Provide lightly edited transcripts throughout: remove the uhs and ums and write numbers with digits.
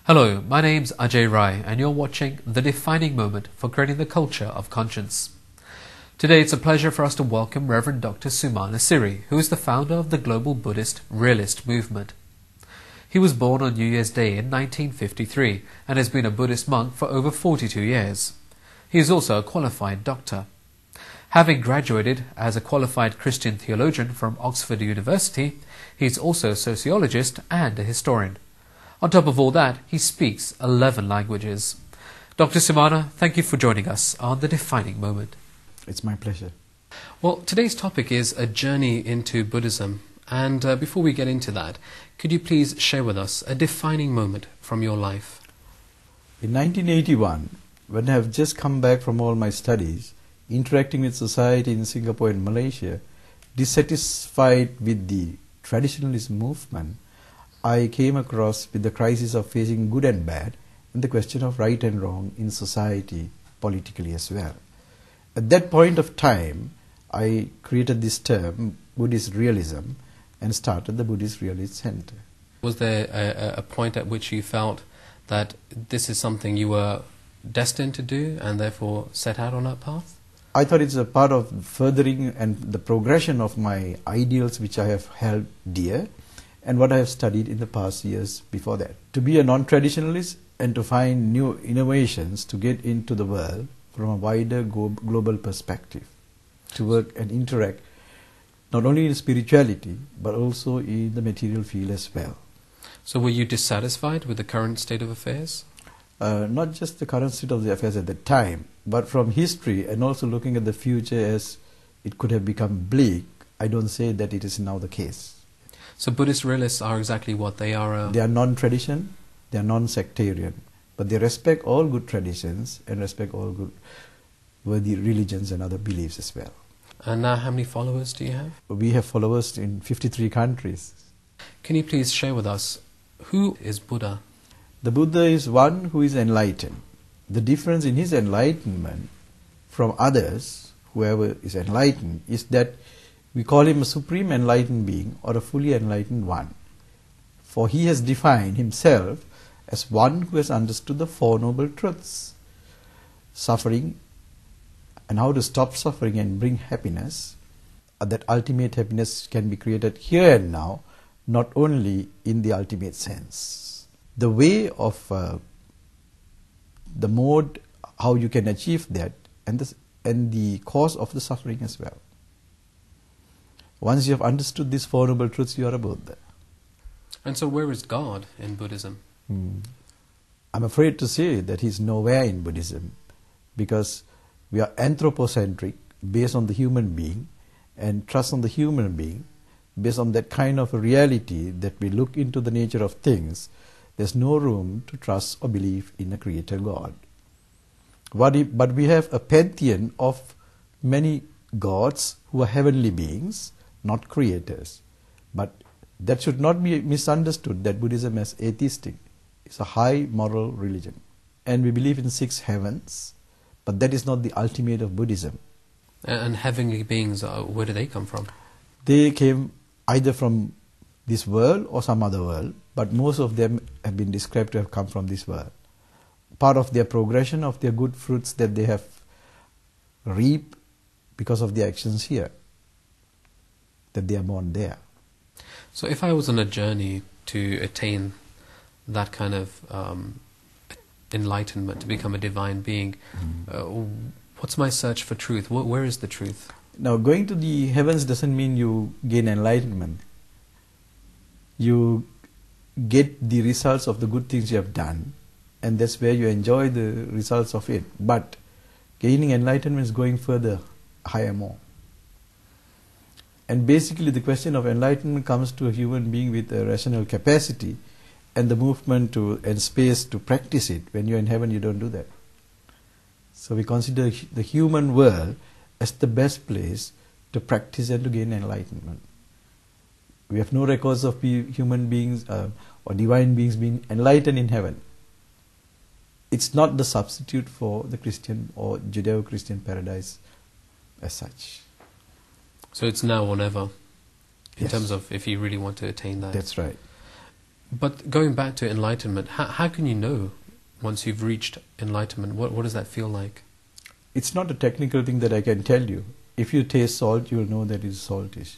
Hello, my name's Ajay and you're watching The Defining Moment for Creating the Culture of Conscience. Today it's a pleasure for us to welcome Reverend Dr. Sumana Siri, who is the founder of the global Buddhist Realist movement. He was born on New Year's Day in 1953 and has been a Buddhist monk for over 42 years. He is also a qualified doctor. Having graduated as a qualified Christian theologian from Oxford University, he is also a sociologist and a historian. On top of all that, he speaks 11 languages. Dr. Sumana, thank you for joining us on The Defining Moment. It's my pleasure. Well, today's topic is a journey into Buddhism. And before we get into that, could you please share with us a defining moment from your life? In 1981, when I have just come back from all my studies, interacting with society in Singapore and Malaysia, dissatisfied with the traditionalist movement, I came across with the crisis of facing good and bad and the question of right and wrong in society, politically as well. At that point of time, I created this term, Buddhist Realism, and started the Buddhist Realist Center. Was there a point at which you felt that this is something you were destined to do and therefore set out on that path? I thought it's a part of furthering and the progression of my ideals which I have held dear and what I have studied in the past years before that. To be a non-traditionalist and to find new innovations to get into the world from a wider global perspective, to work and interact not only in spirituality but also in the material field as well. So were you dissatisfied with the current state of affairs? Not just the current state of the affairs at the time, but from history and also looking at the future as it could have become bleak, I don't say that it is now the case. So Buddhist realists are exactly what they are? They are non-tradition, they are non-sectarian, but they respect all good traditions and respect all good worthy religions and other beliefs as well. And now how many followers do you have? We have followers in 53 countries. Can you please share with us, who is Buddha? The Buddha is one who is enlightened. The difference in his enlightenment from others, whoever is enlightened, is that we call him a supreme enlightened being or a fully enlightened one. For he has defined himself as one who has understood the Four Noble Truths, suffering and how to stop suffering and bring happiness. That ultimate happiness can be created here and now, not only in the ultimate sense. The way of the mode, how you can achieve that, and the cause of the suffering as well. Once you have understood these Four Noble Truths, you are a Buddha. And so where is God in Buddhism? I'm afraid to say that He is nowhere in Buddhism, because we are anthropocentric, based on the human being, and trust on the human being, based on that kind of a reality that we look into the nature of things. There's no room to trust or believe in a creator God. But we have a pantheon of many gods who are heavenly beings, not creators. But that should not be misunderstood that Buddhism is atheistic. It's a high moral religion. And we believe in 6 heavens, but that is not the ultimate of Buddhism. And heavenly beings, where do they come from? They came either from this world or some other world, but most of them have been described to have come from this world. Part of their progression of their good fruits that they have reaped because of their actions here, that they are born there. So if I was on a journey to attain that kind of enlightenment, to become a divine being, what's my search for truth? Where is the truth? Now, going to the heavens doesn't mean you gain enlightenment. You get the results of the good things you have done, and that's where you enjoy the results of it. But gaining enlightenment is going further, higher, more. And basically the question of enlightenment comes to a human being with a rational capacity and the movement and space to practice it. When you're in heaven, you don't do that. So we consider the human world as the best place to practice and to gain enlightenment. We have no records of human beings or divine beings being enlightened in heaven. It's not the substitute for the Christian or Judeo-Christian paradise as such. So it's now or never, in Yes. terms of if you really want to attain that. That's right. But going back to enlightenment, how can you know once you've reached enlightenment? What does that feel like? It's not a technical thing that I can tell you. If you taste salt, you will know that it is saltish.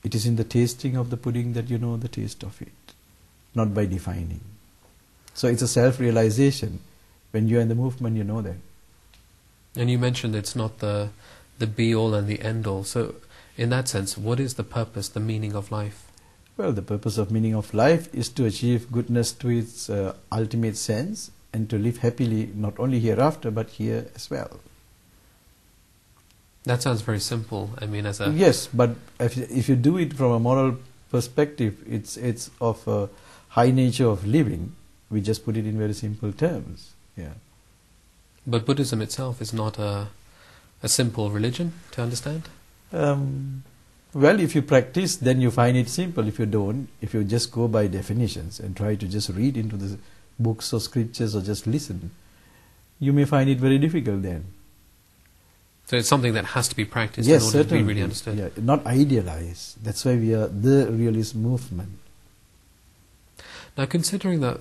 It is in the tasting of the pudding that you know the taste of it, not by defining. So it's a self-realization. When you're in the movement, you know that. And you mentioned it's not the be-all and the end-all. So in that sense, what is the purpose, the meaning of life? Well, the purpose of meaning of life is to achieve goodness to its ultimate sense and to live happily not only hereafter but here as well. That sounds very simple. I mean, as a... Yes, but if you do it from a moral perspective, it's of a high nature of living. We just put it in very simple terms. Yeah. But Buddhism itself is not a simple religion to understand? Well, if you practice, then you find it simple. If you don't, if you just go by definitions and try to just read into the books or scriptures or just listen, you may find it very difficult then. So it's something that has to be practiced Yes, in order certainly. to be really understood. Yeah, not idealized. That's why we are the realist movement. Now, considering that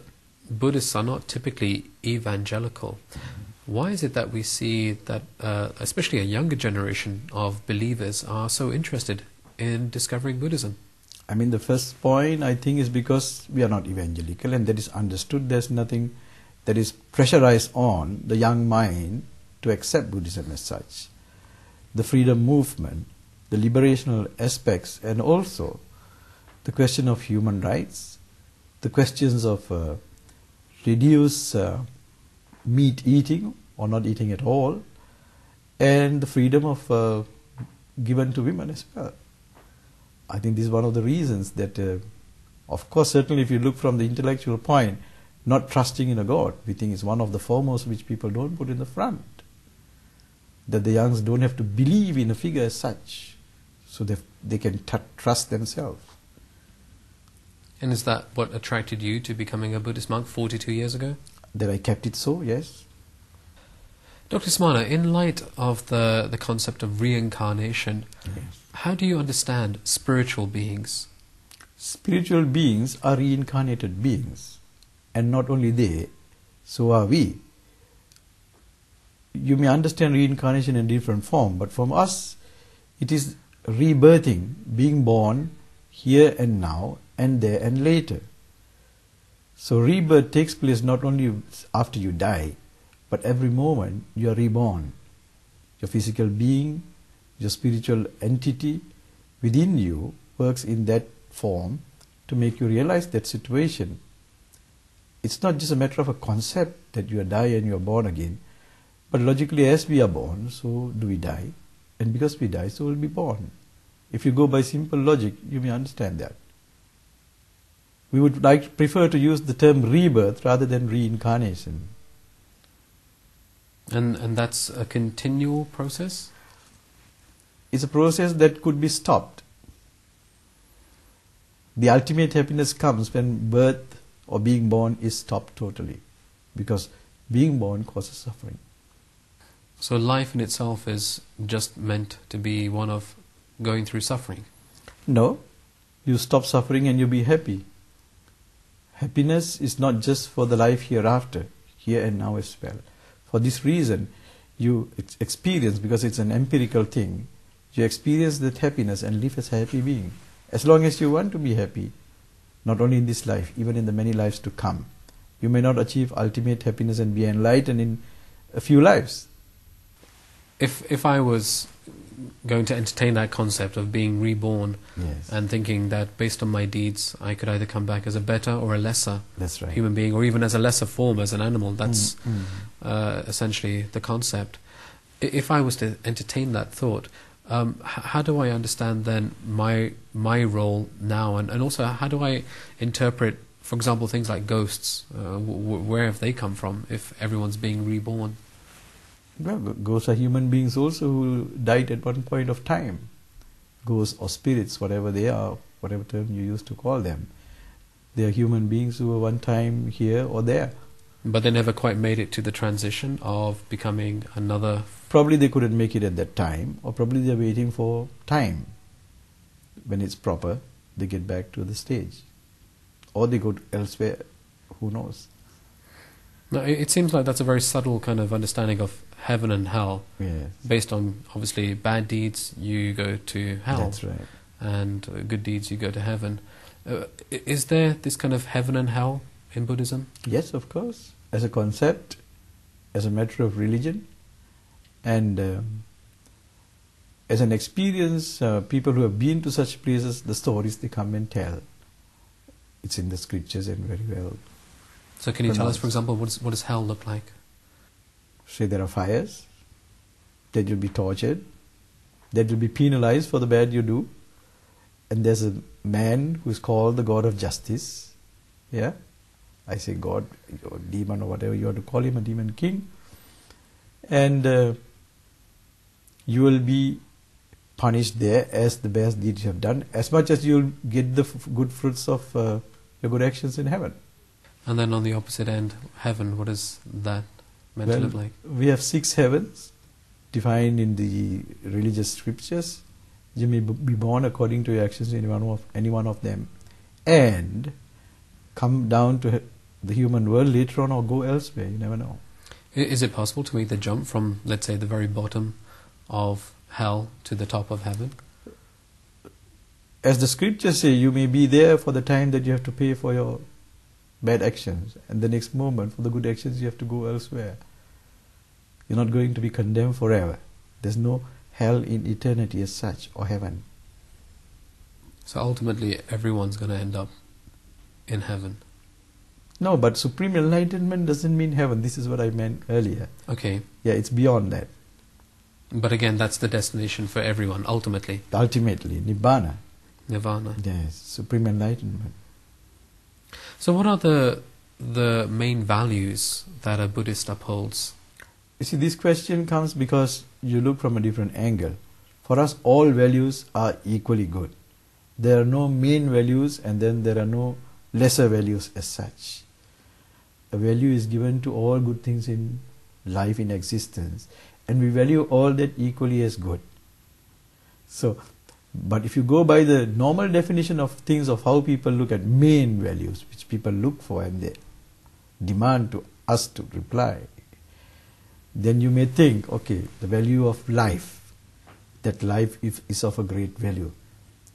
Buddhists are not typically evangelical, why is it that we see that especially a younger generation of believers are so interested in discovering Buddhism? I mean, the first point, I think, is because we are not evangelical, and that is understood. There's nothing that is pressurized on the young mind to accept Buddhism as such. The freedom movement, the liberational aspects, and also the question of human rights, the questions of reduce meat eating or not eating at all, and the freedom of given to women as well. I think this is one of the reasons that, of course, certainly if you look from the intellectual point, not trusting in a God, we think is one of the foremost which people don't put in the front. That the youngs don't have to believe in a figure as such, so they can trust themselves. And is that what attracted you to becoming a Buddhist monk 42 years ago? That I kept it so, yes. Dr. Sumana, in light of the concept of reincarnation, Yes. how do you understand spiritual beings? Spiritual beings are reincarnated beings, and not only they, so are we. You may understand reincarnation in different form, but from us, it is rebirthing, being born here and now, and there and later. So rebirth takes place not only after you die, but every moment you are reborn. Your physical being, your spiritual entity within you works in that form to make you realize that situation. It's not just a matter of a concept that you die and you are born again, but logically as we are born, so do we die, and because we die, so we'll be born. If you go by simple logic, you may understand that. We would prefer to use the term rebirth rather than reincarnation. And that's a continual process? It's a process that could be stopped. The ultimate happiness comes when birth or being born is stopped totally, because being born causes suffering. So life in itself is just meant to be one of going through suffering? No, you stop suffering and you be happy. Happiness is not just for the life hereafter, here and now as well. For this reason, you experience, because it's an empirical thing, you experience that happiness and live as a happy being. As long as you want to be happy, not only in this life, even in the many lives to come. You may not achieve ultimate happiness and be enlightened in a few lives. If I was going to entertain that concept of being reborn, Yes. and thinking that based on my deeds I could either come back as a better or a lesser That's right. human being, or even as a lesser form, as an animal, that's essentially the concept. If I was to entertain that thought, how do I understand then my role now, and also how do I interpret, for example, things like ghosts? Where have they come from if everyone's being reborn? Well, ghosts are human beings also who died at one point of time. Ghosts or spirits, whatever they are, whatever term you use to call them. They are human beings who were one time here or there. But they never quite made it to the transition of becoming another... Probably they couldn't make it at that time, or probably they're waiting for time. When it's proper, they get back to the stage. or they go elsewhere. Who knows? No, it seems like that's a very subtle kind of understanding of heaven and hell. Yes. Based on, obviously, bad deeds, you go to hell. That's right. And good deeds, you go to heaven. Is there this kind of heaven and hell in Buddhism? Yes, of course. As a concept, as a matter of religion, and as an experience, people who have been to such places, the stories they come and tell. It's in the scriptures and very well. So can you tell us, for example, what does hell look like? Say there are fires, that you'll be tortured, that you'll be penalized for the bad you do, and there's a man who is called the God of Justice. Yeah, I say God, or demon, or whatever you want to call him, a demon king. And you will be punished there as the best deeds you have done, as much as you'll get the good fruits of your good actions in heaven. And then on the opposite end, heaven, what is that meant to look like? We have 6 heavens defined in the religious scriptures. You may be born according to your actions in any one of them, and come down to the human world later on, or go elsewhere. You never know. Is it possible to make the jump from, let's say, the very bottom of hell to the top of heaven? As the scriptures say, you may be there for the time that you have to pay for your bad actions, and the next moment for the good actions you have to go elsewhere. You're not going to be condemned forever. There's no hell in eternity as such, or heaven. So ultimately everyone's going to end up in heaven. No, but supreme enlightenment doesn't mean heaven. This is what I meant earlier. Okay. Yeah, it's beyond that. But again, that's the destination for everyone, ultimately. Ultimately, Nibbana. Nirvana. Yes, supreme enlightenment. So what are the main values that a Buddhist upholds? You see, this question comes because you look from a different angle. For us, all values are equally good. There are no main values, and then there are no lesser values as such. A value is given to all good things in life, in existence, and we value all that equally as good. So, but if you go by the normal definition of things, of how people look at main values, which people look for and they demand to us to reply, then you may think, okay, the value of life, that life is of a great value,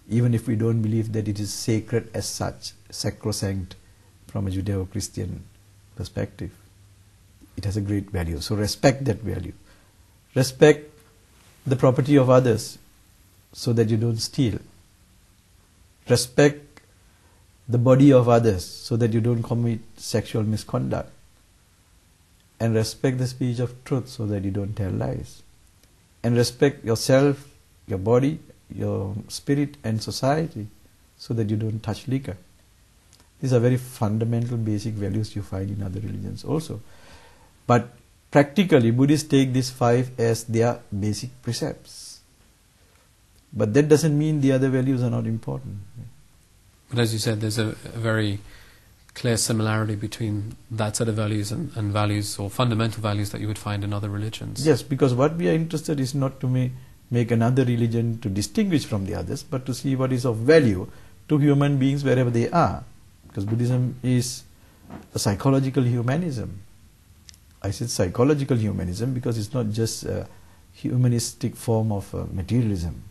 even if we don't believe that it is sacred as such, sacrosanct from a Judeo-Christian perspective. It has a great value, so respect that value. Respect the property of others so that you don't steal. Respect the body of others so that you don't commit sexual misconduct. And respect the speech of truth so that you don't tell lies. And respect yourself, your body, your spirit and society so that you don't touch liquor. These are very fundamental basic values you find in other religions also. But practically, Buddhists take these 5 as their basic precepts. But that doesn't mean the other values are not important. But as you said, there's a very clear similarity between that set of values and values, or fundamental values, that you would find in other religions. Yes, because what we are interested is not to make another religion to distinguish from the others, but to see what is of value to human beings wherever they are. Because Buddhism is a psychological humanism. I said psychological humanism because it's not just a humanistic form of materialism.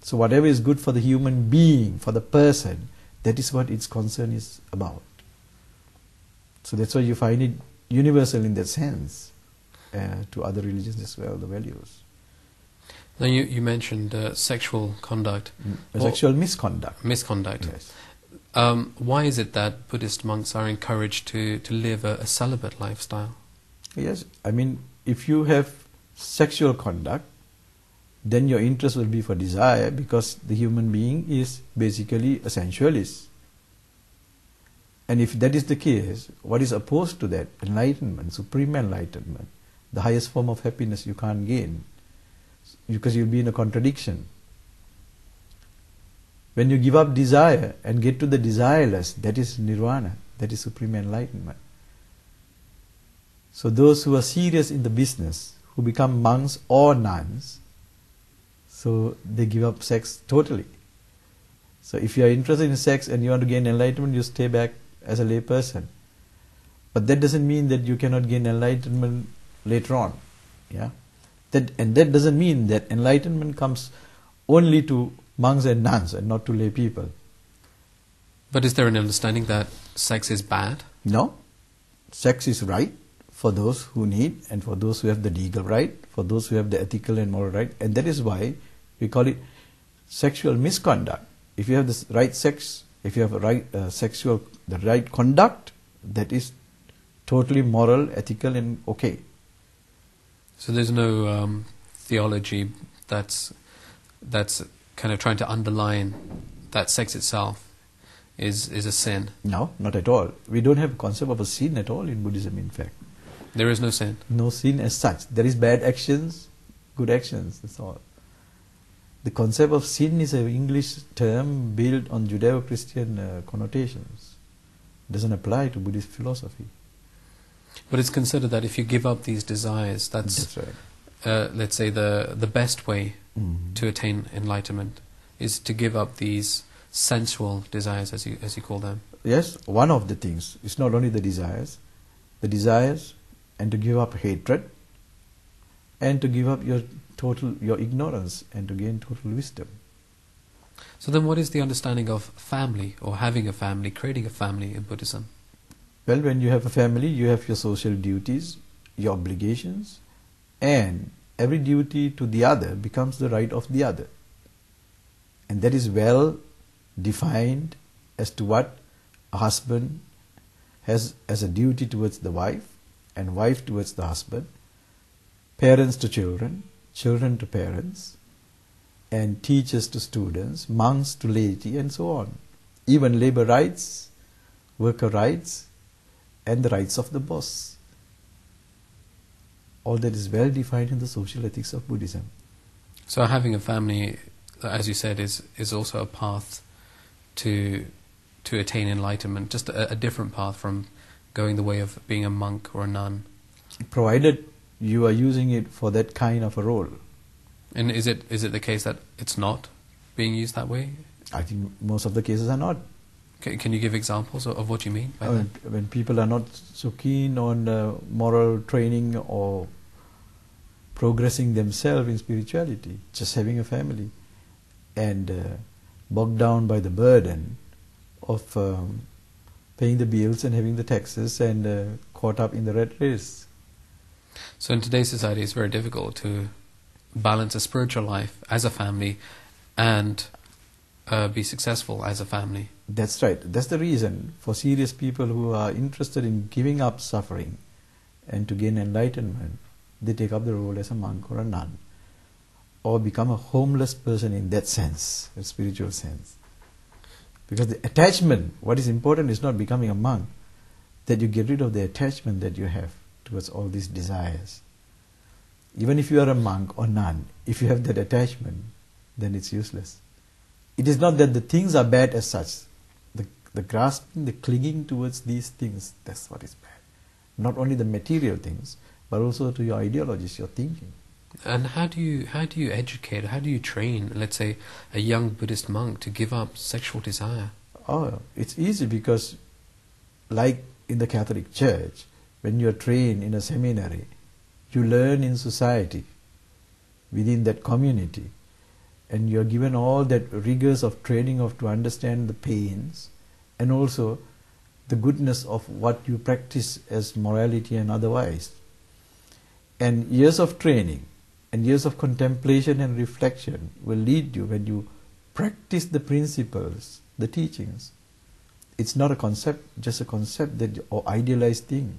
So whatever is good for the human being, for the person, that is what its concern is about. So that's why you find it universal in that sense to other religions as well, the values. Now you mentioned sexual conduct. Sexual misconduct. Misconduct. Yes. Why is it that Buddhist monks are encouraged to live a celibate lifestyle? Yes, I mean, if you have sexual conduct, then your interest will be for desire, because the human being is basically a sensualist. And if that is the case, what is opposed to that? Enlightenment, supreme enlightenment, the highest form of happiness you can't gain, because you'll be in a contradiction. When you give up desire and get to the desireless, that is nirvana, that is supreme enlightenment. So those who are serious in the business, who become monks or nuns, so they give up sex totally. So if you are interested in sex and you want to gain enlightenment, you stay back as a lay person. But that doesn't mean that you cannot gain enlightenment later on. Yeah, and that doesn't mean that enlightenment comes only to monks and nuns and not to lay people. But is there an understanding that sex is bad? No, sex is right for those who need and for those who have the legal right, for those who have the ethical and moral right, and that is why we call it sexual misconduct. If you have the right sex, if you have a right the right conduct, that is totally moral, ethical, and okay. So there's no theology that's kind of trying to underline that sex itself is a sin. No, not at all. We don't have a concept of a sin at all in Buddhism, in fact. There is no sin. No sin as such. There is bad actions, good actions, that's all. The concept of sin is an English term built on Judeo-Christian connotations. It doesn't apply to Buddhist philosophy. But it's considered that if you give up these desires, that's right. Let's say the best way to attain enlightenment is to give up these sensual desires, as you call them. Yes, one of the things. It's not only the desires, and to give up hatred, and to give up your ignorance, and to gain total wisdom. So then what is the understanding of family, or having a family, creating a family in Buddhism? Well, when you have a family, you have your social duties, your obligations, and every duty to the other becomes the right of the other. And that is well defined as to what a husband has as a duty towards the wife, and wife towards the husband, parents to children, children to parents, and teachers to students, monks to laity, and so on. Even labor rights, worker rights, and the rights of the boss. All that is well defined in the social ethics of Buddhism. So having a family, as you said, is also a path to attain enlightenment, just a different path from going the way of being a monk or a nun. Provided you are using it for that kind of a role. And is it the case that it's not being used that way? I think most of the cases are not. Can you give examples of what you mean by that? When people are not so keen on moral training or progressing themselves in spirituality, just having a family, and bogged down by the burden of paying the bills and having the taxes and caught up in the rat race. So in today's society it's very difficult to balance a spiritual life as a family and be successful as a family. That's right. That's the reason for serious people who are interested in giving up suffering and to gain enlightenment, they take up the role as a monk or a nun, or become a homeless person in that sense, a spiritual sense. Because the attachment, what is important is not becoming a monk, that you get rid of the attachment that you have towards all these desires. Even if you are a monk or nun, if you have that attachment, then it's useless. It is not that the things are bad as such. The grasping, the clinging towards these things, that's what is bad. Not only the material things, but also to your ideologies, your thinking. And how do you educate, how do you train, let's say, a young Buddhist monk to give up sexual desire? Oh, it's easy because, like in the Catholic Church, when you are trained in a seminary, you learn in society, within that community, and you are given all that rigors of training to understand the pains and also the goodness of what you practice as morality and otherwise. And years of training and years of contemplation and reflection will lead you, when you practice the principles, the teachings. It's not a concept, just a concept or idealized thing.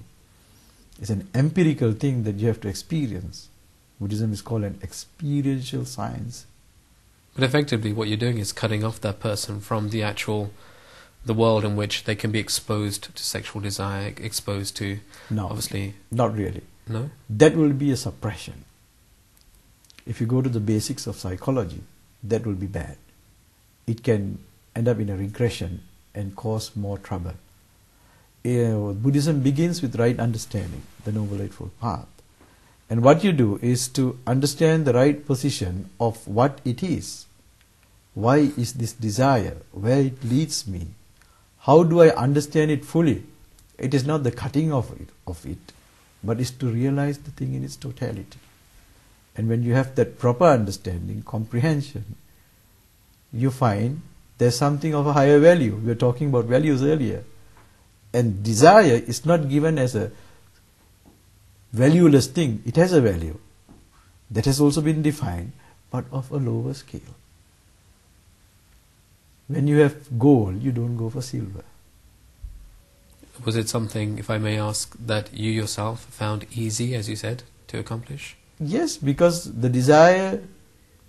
It's an empirical thing that you have to experience. Buddhism is called an experiential science. But effectively what you're doing is cutting off that person from the world in which they can be exposed to sexual desire, exposed to, obviously... Not really. No? That will be a suppression. If you go to the basics of psychology, that will be bad. It can end up in a regression and cause more trouble. Buddhism begins with right understanding, the Noble Eightfold Path. And what you do is to understand the right position of what it is. why is this desire, where it leads me, how do I understand it fully. It is not the cutting of it, but is to realize the thing in its totality. And when you have that proper understanding, comprehension, you find there's something of a higher value. We were talking about values earlier. And desire is not given as a valueless thing. It has a value. That has also been defined, but of a lower scale. When you have gold, you don't go for silver. Was it something, if I may ask, that you yourself found easy, as you said, to accomplish? Yes, because the desire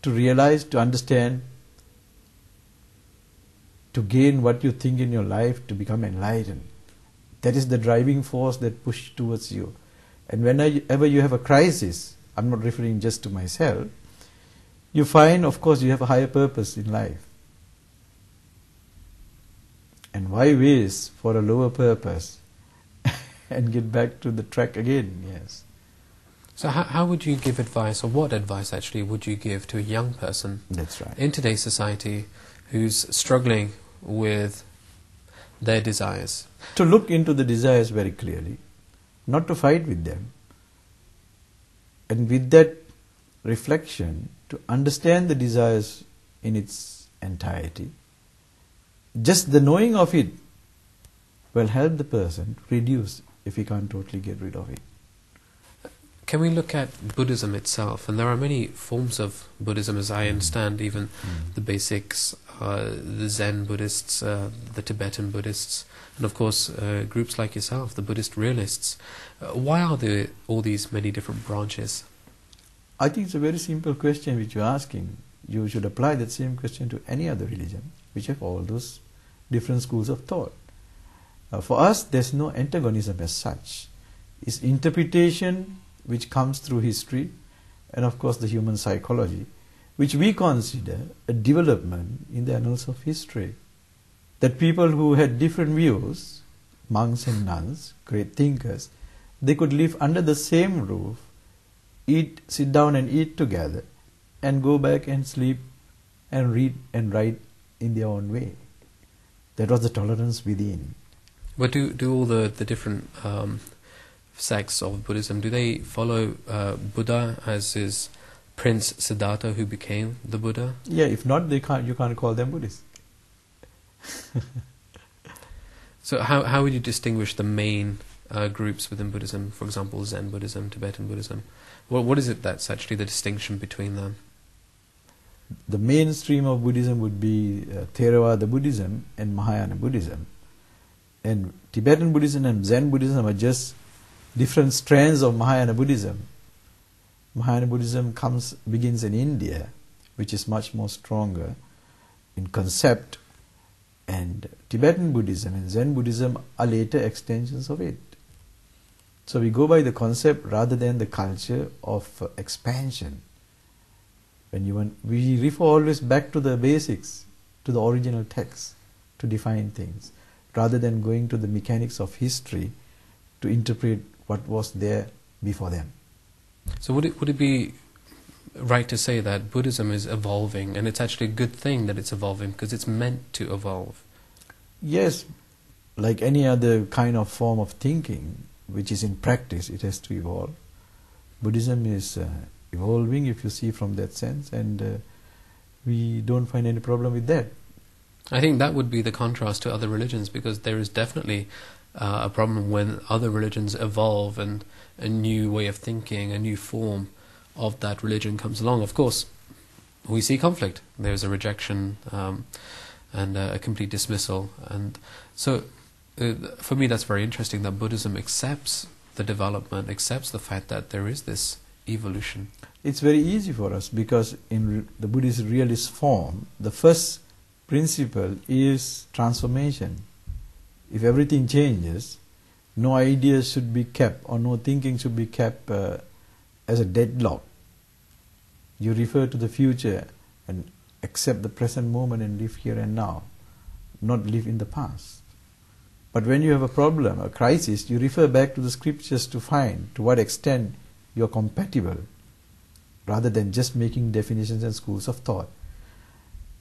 to realize, to understand, to gain what you think in your life, to become enlightened, that is the driving force that pushes towards you. And whenever you have a crisis, I'm not referring just to myself, you find, of course, you have a higher purpose in life. And why waste for a lower purpose and get back to the track again? Yes. So how would you give advice, or what advice actually would you give to a young person That's right. in today's society who's struggling with their desires? To look into the desires very clearly, not to fight with them, and with that reflection, to understand the desires in its entirety. Just the knowing of it will help the person to reduce if he can't totally get rid of it. Can we look at Buddhism itself? And there are many forms of Buddhism, as I understand, even the basics, the Zen Buddhists, the Tibetan Buddhists, and of course groups like yourself, the Buddhist Realists. Why are there all these many different branches? I think it's a very simple question which you're asking. You should apply that same question to any other religion, which have all those different schools of thought. For us, there's no antagonism as such. It's interpretation which comes through history and of course the human psychology, which we consider a development in the annals of history. That people who had different views, monks and nuns, great thinkers, they could live under the same roof, sit down and eat together, and go back and sleep and read and write in their own way. That was the tolerance within. But do all the different sects of Buddhism, do they follow Buddha as his Prince Siddhartha, who became the Buddha? Yeah, if not, you can't call them Buddhists. So how would you distinguish the main groups within Buddhism, for example, Zen Buddhism, Tibetan Buddhism? What is it that's actually the distinction between them? The mainstream of Buddhism would be Theravada Buddhism and Mahayana Buddhism. And Tibetan Buddhism and Zen Buddhism are just different strands of Mahayana Buddhism. Mahayana Buddhism begins in India, which is much more stronger in concept, and Tibetan Buddhism and Zen Buddhism are later extensions of it. So we go by the concept rather than the culture of expansion. We refer always back to the basics, to the original text, to define things, rather than going to the mechanics of history to interpret what was there before them. So would it be right to say that Buddhism is evolving, and it's actually a good thing that it's evolving because it's meant to evolve? Yes, like any other kind of form of thinking, which is in practice, it has to evolve. Buddhism is evolving, if you see from that sense, and we don't find any problem with that. I think that would be the contrast to other religions, because there is definitely a problem when other religions evolve and a new way of thinking, a new form of that religion comes along. Of course, we see conflict. There's a rejection and a complete dismissal. And so for me that's very interesting that Buddhism accepts the development, accepts the fact that there is this evolution. It's very easy for us because in the Buddhist realist form, the first principle is transformation. If everything changes, no ideas should be kept or no thinking should be kept as a deadlock. You refer to the future and accept the present moment and live here and now, not live in the past. But when you have a problem, a crisis, you refer back to the scriptures to find to what extent you are compatible, rather than just making definitions and schools of thought.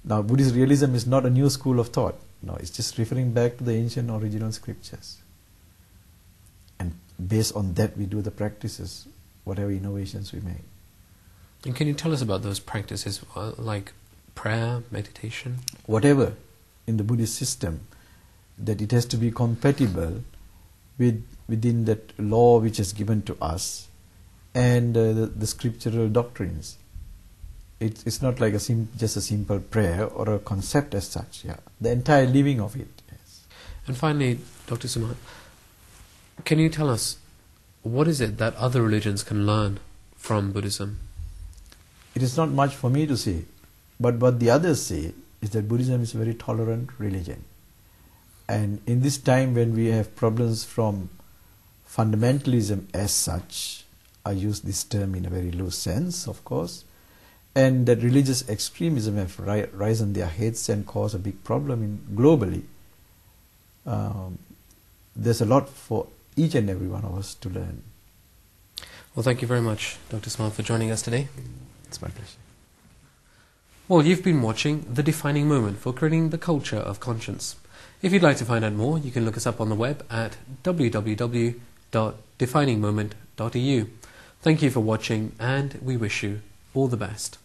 Now, Buddhist realism is not a new school of thought. No, it's just referring back to the ancient original scriptures. And based on that, we do the practices, whatever innovations we make. And can you tell us about those practices, like prayer, meditation? Whatever in the Buddhist system, that it has to be compatible within that law which is given to us and the scriptural doctrines. It's not like just a simple prayer or a concept as such. Yeah, the entire living of it. Yes. And finally, Dr. Sumana, can you tell us what is it that other religions can learn from Buddhism? It is not much for me to say, but what the others say is that Buddhism is a very tolerant religion. And in this time when we have problems from fundamentalism as such, I use this term in a very loose sense, of course, and that religious extremism have risen their heads and caused a big problem globally. There's a lot for each and every one of us to learn. Well, thank you very much, Dr. Sumana, for joining us today. It's my pleasure. Well, you've been watching The Defining Moment for Creating the Culture of Conscience. If you'd like to find out more, you can look us up on the web at www.definingmoment.eu. Thank you for watching, and we wish you all the best.